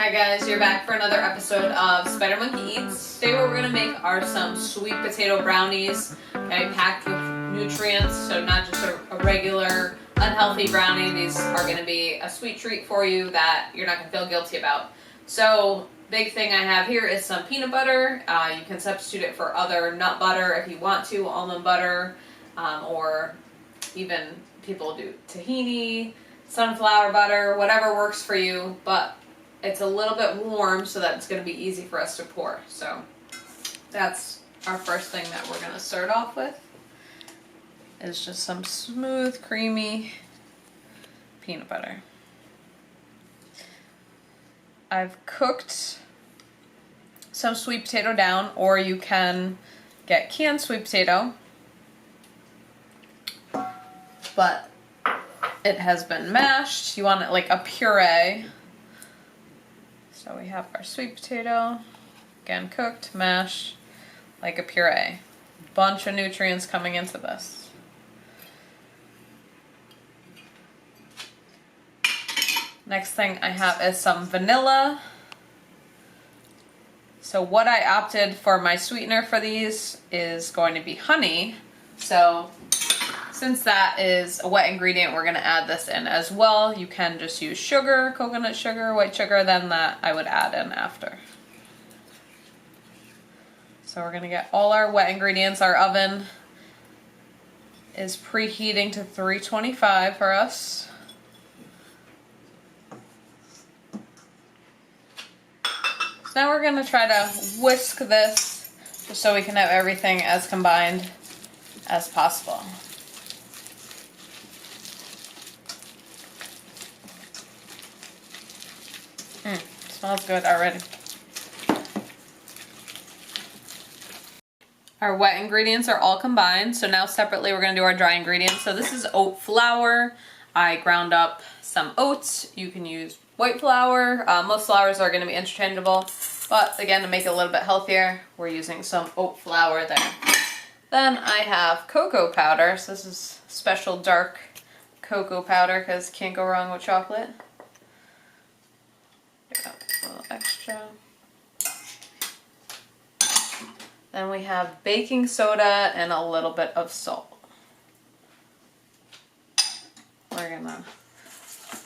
Hi guys, you're back for another episode of Spider Monkey Eats. Today what we're going to make are some sweet potato brownies, okay, packed with nutrients, so not just a regular unhealthy brownie. These are going to be a sweet treat for you that you're not going to feel guilty about. So, big thing I have here is some peanut butter. You can substitute it for other nut butter if you want to, almond butter, or even people do tahini, sunflower butter, whatever works for you, but it's a little bit warm so that it's going to be easy for us to pour. So that's our first thing that we're going to start off with, is just some smooth, creamy peanut butter. I've cooked some sweet potato down, or you can get canned sweet potato, but it has been mashed. You want it like a puree. So we have our sweet potato, again cooked, mashed, like a puree. Bunch of nutrients coming into this. Next thing I have is some vanilla. So what I opted for my sweetener for these is going to be honey. So since that is a wet ingredient, we're going to add this in as well. You can just use sugar, coconut sugar, white sugar, then that I would add in after. So we're going to get all our wet ingredients. Our oven is preheating to 325 for us. So now we're going to try to whisk this just so we can have everything as combined as possible. Smells good already. Our wet ingredients are all combined, so now separately we're going to do our dry ingredients. So this is oat flour. I ground up some oats. You can use white flour. Most flours are going to be interchangeable, but again, to make it a little bit healthier, we're using some oat flour there. Then I have cocoa powder. So this is special dark cocoa powder because can't go wrong with chocolate. A little extra. Then we have baking soda and a little bit of salt. We're gonna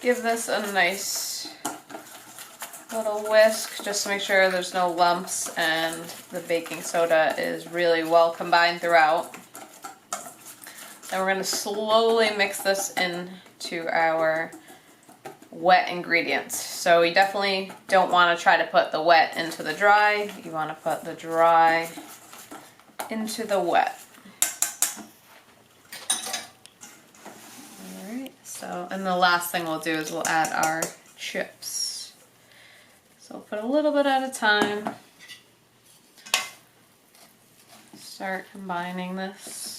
give this a nice little whisk just to make sure there's no lumps and the baking soda is really well combined throughout. Then we're gonna slowly mix this into our wet ingredients. So you definitely don't want to try to put the wet into the dry. You want to put the dry into the wet. Alright, so, and the last thing we'll do is we'll add our chips. So we'll put a little bit at a time. Start combining this.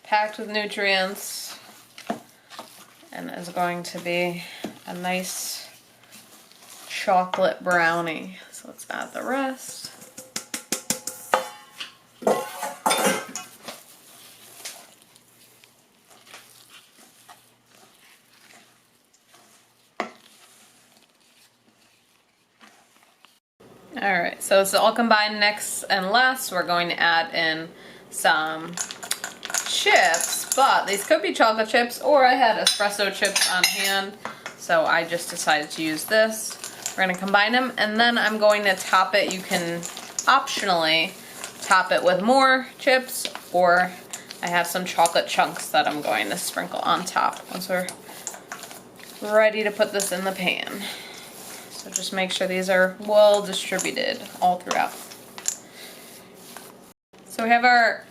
Packed with nutrients, and is going to be a nice chocolate brownie. So let's add the rest. Alright, so it's all combined. Next and last, we're going to add in some chips, but these could be chocolate chips, or I had espresso chips on hand, so I just decided to use this. We're going to combine them, and then I'm going to top it. You can optionally top it with more chips, or I have some chocolate chunks that I'm going to sprinkle on top once we're ready to put this in the pan. So just make sure these are well distributed all throughout. So we have our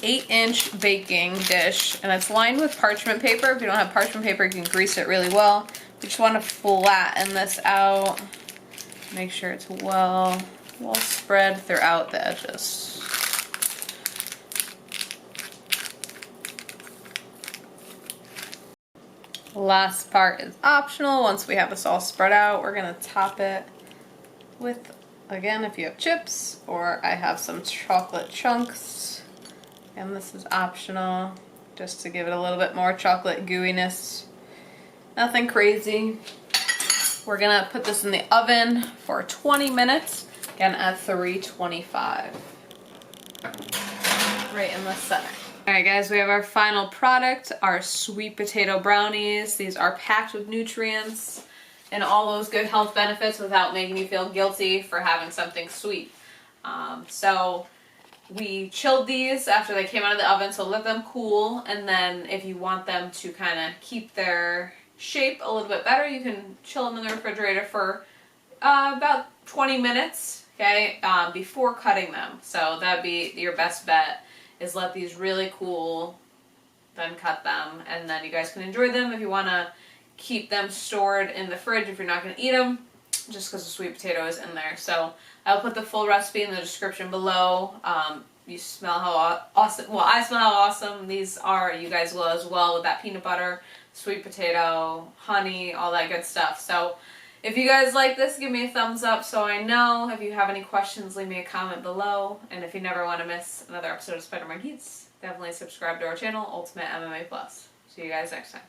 8-inch baking dish, and it's lined with parchment paper. If you don't have parchment paper, you can grease it really well. We just want to flatten this out. Make sure it's well spread throughout the edges. Last part is optional. Once we have this all spread out, we're going to top it with, again, if you have chips, or I have some chocolate chunks. And this is optional. just to give it a little bit more chocolate gooiness. Nothing crazy. We're gonna put this in the oven for 20 minutes, again at 325. Right in the center. Alright guys, we have our final product, our sweet potato brownies. These are packed with nutrients and all those good health benefits without making you feel guilty for having something sweet. So we chilled these after they came out of the oven, so let them cool, and then if you want them to kind of keep their shape a little bit better, you can chill them in the refrigerator for about 20 minutes, okay, before cutting them. So that'd be your best bet, is let these really cool, then cut them, and then you guys can enjoy them if you want to keep them stored in the fridge if you're not going to eat them, just because the sweet potato is in there. So I'll put the full recipe in the description below. You smell how awesome, well, I smell how awesome these are. You guys will as well, with that peanut butter, sweet potato, honey, all that good stuff. So if you guys like this, give me a thumbs up so I know. If you have any questions, leave me a comment below. And if you never want to miss another episode of Spider-Man Eats, definitely subscribe to our channel, Ultimate MMA Plus. See you guys next time.